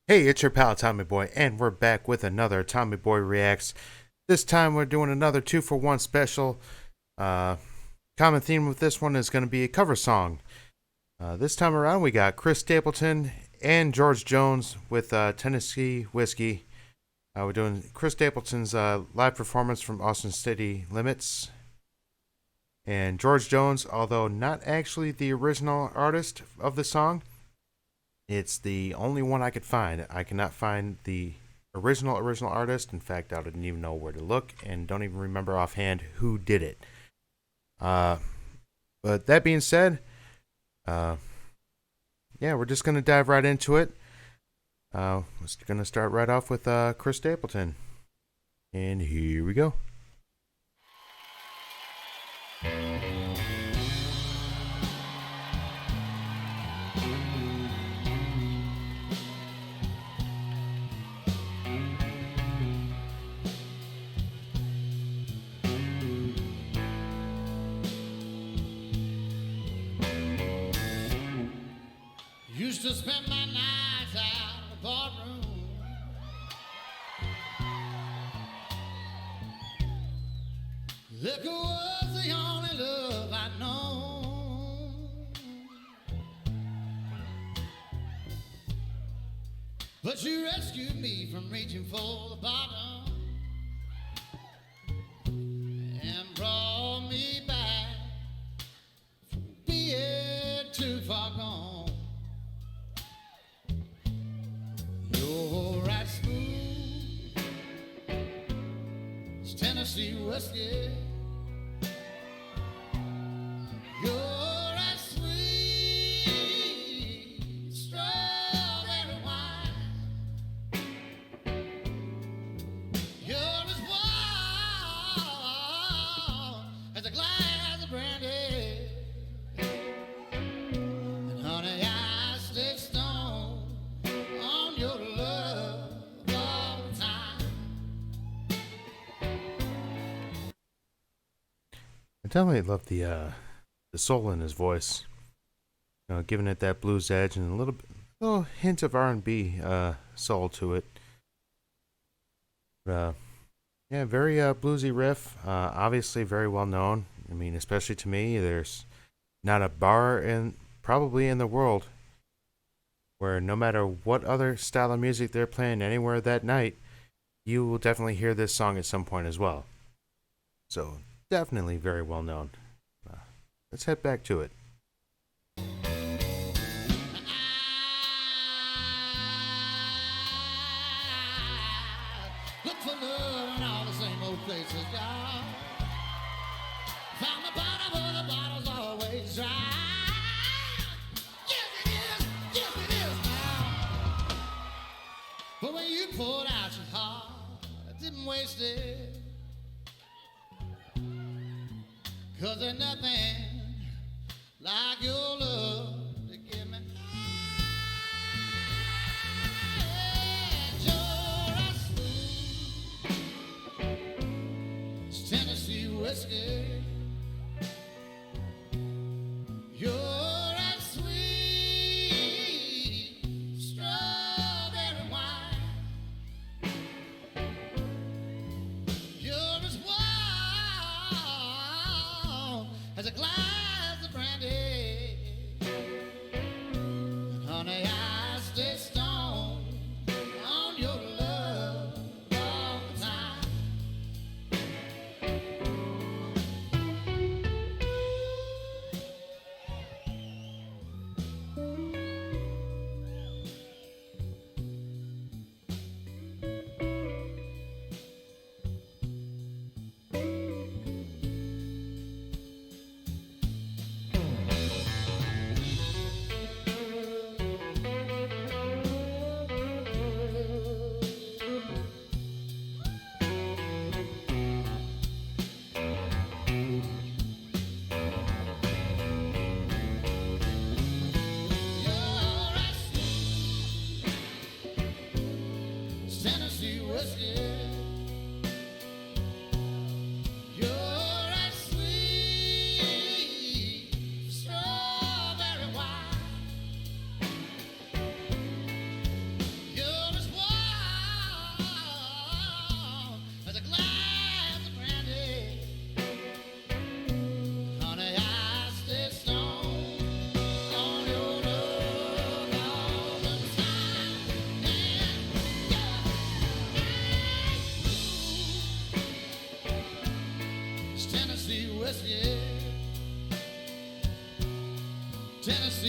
Hey, it's your pal Tommy Boy, and we're back with another Tommy Boy Reacts. This time we're doing another 2-for-1 special. Common theme with this one is going to be a cover song. This time around we got Chris Stapleton and George Jones with Tennessee Whiskey. We're doing Chris Stapleton's live performance from Austin City Limits. And George Jones, although not actually the original artist of the song, it's the only one I could find. I cannot find the original artist. In fact, I didn't even know where to look and don't even remember offhand who did it. But that being said, we're just going to dive right into it. We're going to start right off with Chris Stapleton. And here we go. Used to spend my nights out in the barroom, liquor was the only love I'd known. But you rescued me from reaching for the bottom and brought me back from being too far gone. You're right smooth, it's Tennessee whiskey. You're right sweet, strawberry wine. You're as warm as a glass of brandy. And honey, I stay stoned on your love all the time. I definitely love the soul in his voice. You know, giving it that blues edge and a little hint of R&B soul to it. But, very bluesy riff. Obviously very well known. I mean, especially to me, there's not a bar probably in the world where no matter what other style of music they're playing anywhere that night, you will definitely hear this song at some point as well. So definitely very well known. Let's head back to it. Look for love in all the same old places, y'all. Found the bottom of the bottle's always dry. Yes it is now. But when you poured out your heart, I didn't waste it. 'Cause there's nothing like your love to give me. You're a smooth, it's Tennessee whiskey. You're a sweet, strawberry wine. You're as warm as a glass of brandy. And honey, I stay stoned on your love all the time. Tennessee whiskey. You're a sweet strawberry wine. You're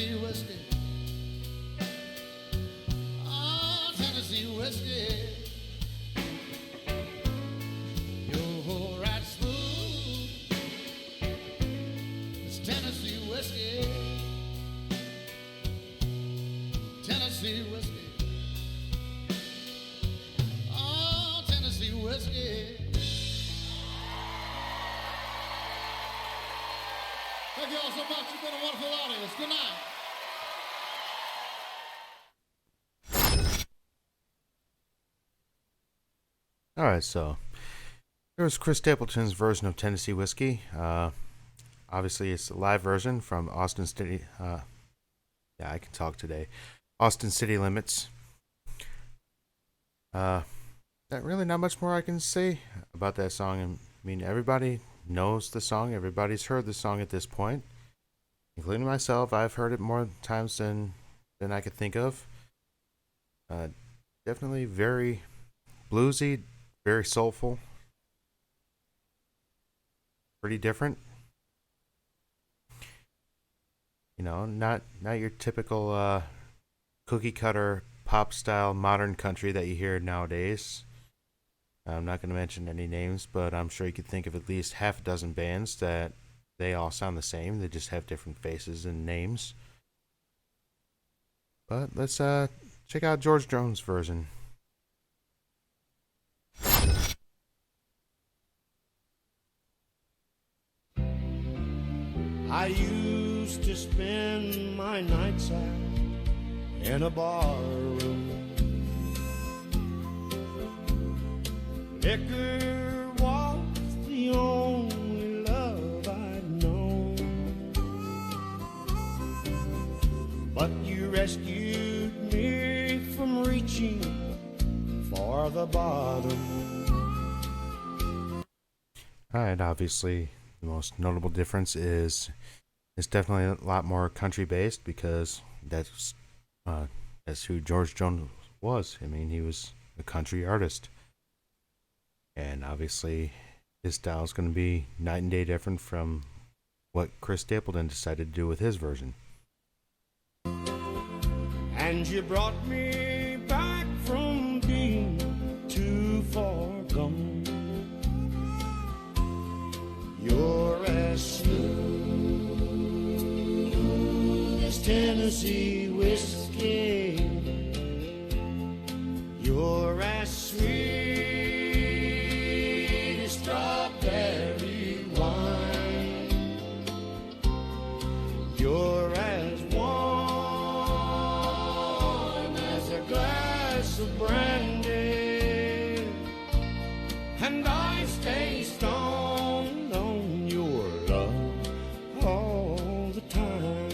Tennessee whiskey. Oh, Tennessee whiskey. You're right smooth. It's Tennessee whiskey. Tennessee whiskey. Oh, Tennessee whiskey. Thank you all so much. You've been a wonderful audience. Good night. All right, so there was Chris Stapleton's version of Tennessee Whiskey. Obviously, it's a live version from Austin City. Yeah, I can talk today. Austin City Limits. Not really not much more I can say about that song. I mean, everybody knows the song. Everybody's heard the song at this point, including myself. I've heard it more times than I could think of. Definitely very bluesy, very soulful, pretty different. You know, not your typical cookie cutter pop style modern country that you hear nowadays. I'm not going to mention any names, but I'm sure you could think of at least half a dozen bands that they all sound the same. They just have different faces and names. But let's check out George Jones' version. I used to spend my nights out in a bar room. Liquor was the only love I'd known. But you rescued me from reaching for the bottom. Alright, obviously the most notable difference is it's definitely a lot more country based because that's who George Jones was. I mean, he was a country artist. And obviously, his style is going to be night and day different from what Chris Stapleton decided to do with his version. And you brought me back from being too far gone. You're as smooth as Tennessee whiskey. You're as sweet strawberry wine. You're as warm as a glass of brandy, and I stay stoned on your love all the time.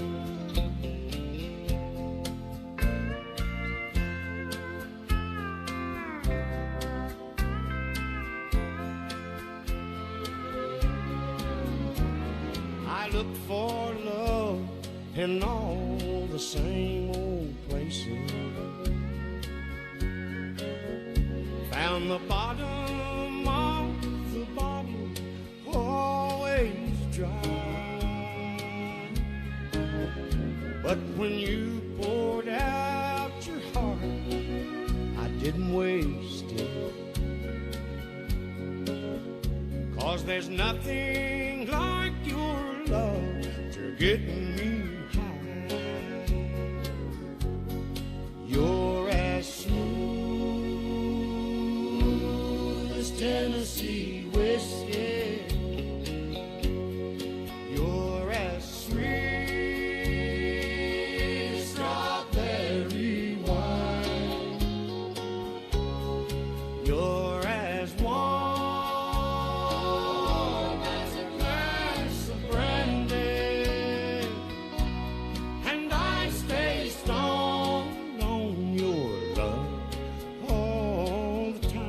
I look for love in all the same old places. Found the bottom of the bottle always dry. But when you poured out your heart, I didn't waste it. 'Cause there's nothing like your love to getting me high. You're as smooth as Tennessee whiskey. You're as sweet as strawberry wine. You're as warm as a glass of brandy, and I stay stoned on your love all the time.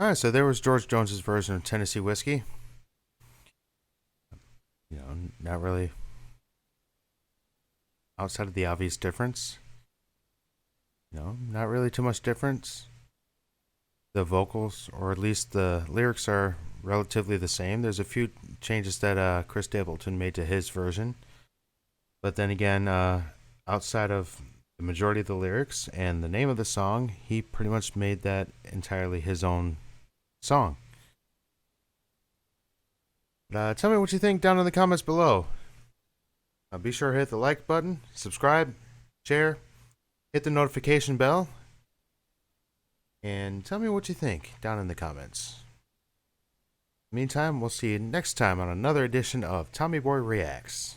All right, so there was George Jones's version of Tennessee Whiskey. You know, not really outside of the obvious difference. You know, not really too much difference. The vocals, or at least the lyrics, are relatively the same. There's a few changes that Chris Stapleton made to his version. But then again, outside of the majority of the lyrics and the name of the song, he pretty much made that entirely his own song. Tell me what you think down in the comments below. Be sure to hit the like button, subscribe, share, hit the notification bell, and tell me what you think down in the comments. Meantime, we'll see you next time on another edition of Tommy Boy Reacts.